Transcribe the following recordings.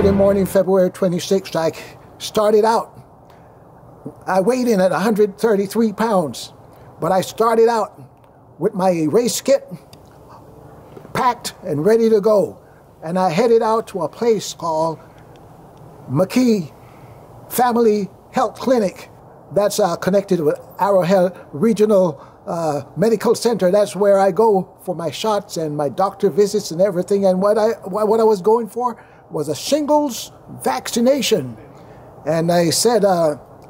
Saturday morning, February 26th, I started out. I weighed in at 133 pounds, but I started out with my race kit packed and ready to go. And I headed out to a place called McKee Family Health Clinic. That's connected with Arrowhead Regional Medical Center. That's where I go for my shots and my doctor visits and everything. And what I was going for was a shingles vaccination. And I said,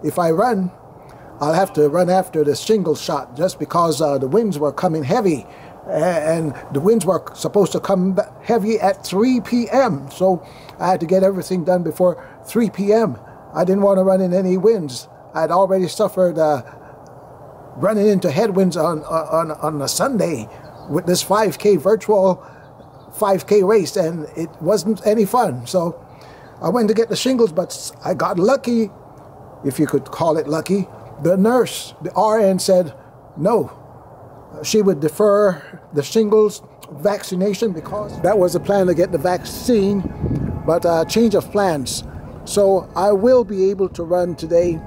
if I run, I'll have to run after the shingles shot, just because the winds were coming heavy. And the winds were supposed to come heavy at 3 p.m. So I had to get everything done before 3 p.m. I didn't want to run in any winds. I'd already suffered running into headwinds on a Sunday with this 5K virtual 5K race, and it wasn't any fun. So I went to get the shingles, but I got lucky, if you could call it lucky. The nurse, the RN, said no. She would defer the shingles vaccination because that was the plan, to get the vaccine, but change of plans. So I will be able to run today,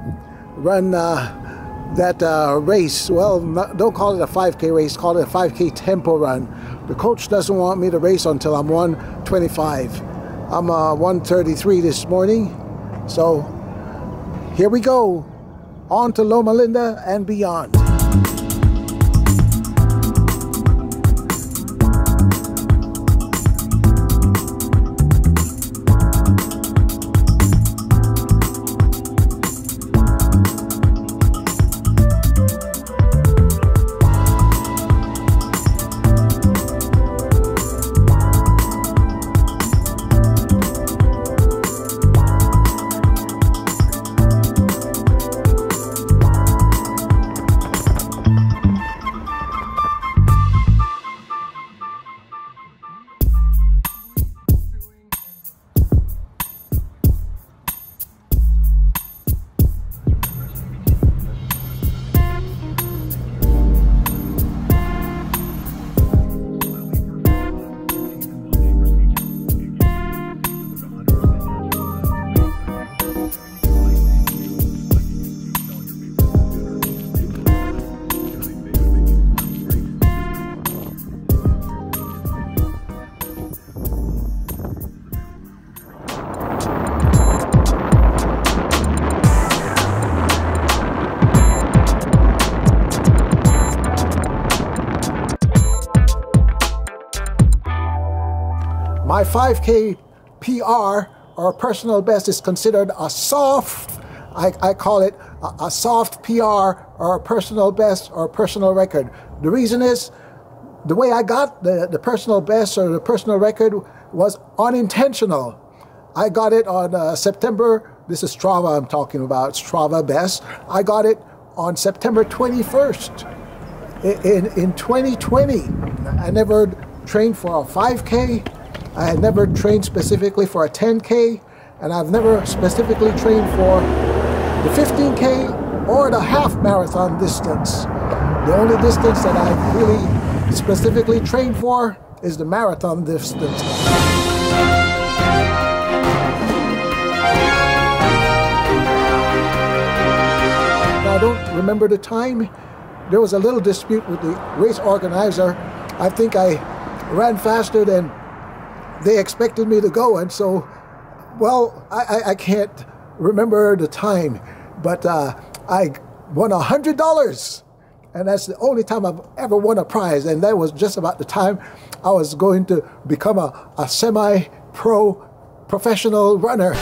that race. Well, don't call it a 5K race, call it a 5K tempo run. The coach doesn't want me to race until I'm 125. I'm 133 this morning. So here we go, on to Loma Linda and beyond. My 5K PR, or personal best, is considered a soft, I call it a soft PR, or a personal best, or a personal record. The reason is, the way I got the personal best or the personal record was unintentional. I got it on September, this is Strava I'm talking about, Strava best. I got it on September 21st in 2020. I never trained for a 5K. I had never trained specifically for a 10K, and I've never specifically trained for the 15K or the half marathon distance. The only distance that I've really specifically trained for is the marathon distance. I don't remember the time. There was a little dispute with the race organizer. I think I ran faster than they expected me to go, and so, well, I can't remember the time, but I won $100, and that's the only time I've ever won a prize, and that was just about the time I was going to become a semi-pro professional runner.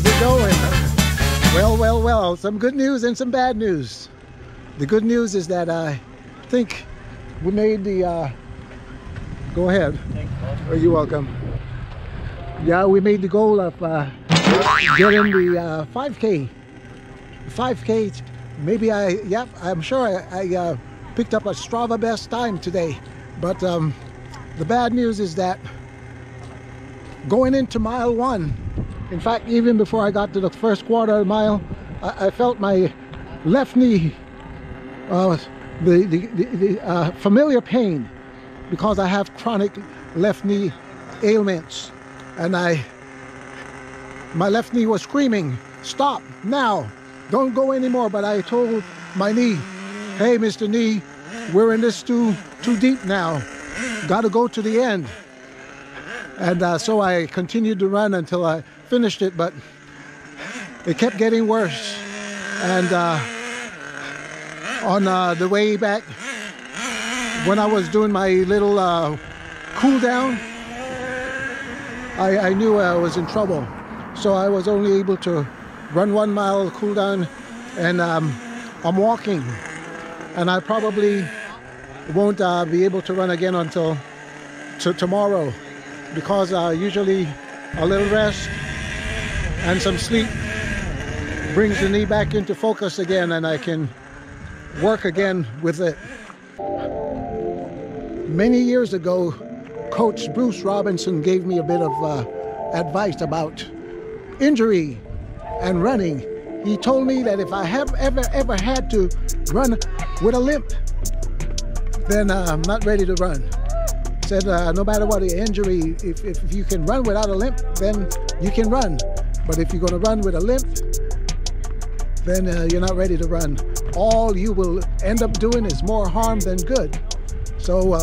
How's it going? Well, some good news and some bad news. The good news is that I think we made the, go ahead. Oh, you're welcome. Yeah, we made the goal of getting the 5K. 5K, maybe I'm sure I picked up a Strava best time today. But the bad news is that going into mile 1, in fact, even before I got to the first quarter of the mile, I felt my left knee, the familiar pain, because I have chronic left knee ailments, and my left knee was screaming, "Stop now, don't go anymore." But I told my knee, "Hey, Mr. Knee, we're in this too deep now. Got to go to the end." And so I continued to run until I finished it, but it kept getting worse. And on the way back, when I was doing my little cool down, I knew I was in trouble. So I was only able to run 1 mile cool down, and I'm walking. And I probably won't be able to run again until tomorrow, because usually a little rest and some sleep brings the knee back into focus again, and I can work again with it. Many years ago, Coach Bruce Robinson gave me a bit of advice about injury and running. He told me that if I have ever had to run with a limp, then I'm not ready to run. Said no matter what the injury, if you can run without a limp, then you can run. But if you're going to run with a limp, then you're not ready to run. All you will end up doing is more harm than good. So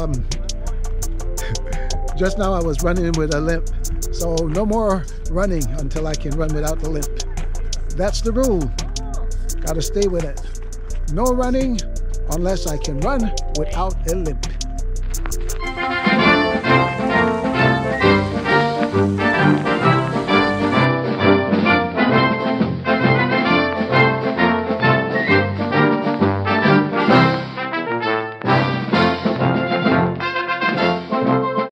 just now I was running with a limp. So no more running until I can run without the limp. That's the rule. Got to stay with it. No running unless I can run without a limp.